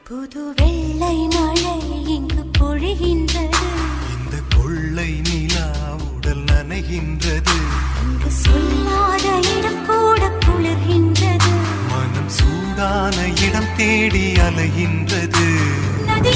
புது வெள்ளை மழை இங்கு பொழிகின்றது. இந்த கொள்ளை நிலா உடல் நனைகின்றது. இங்கு சொல்லாத இடம் கூட குளிர்கின்றது. மனம் சூடான இடம் தேடி அலைகின்றது. நதி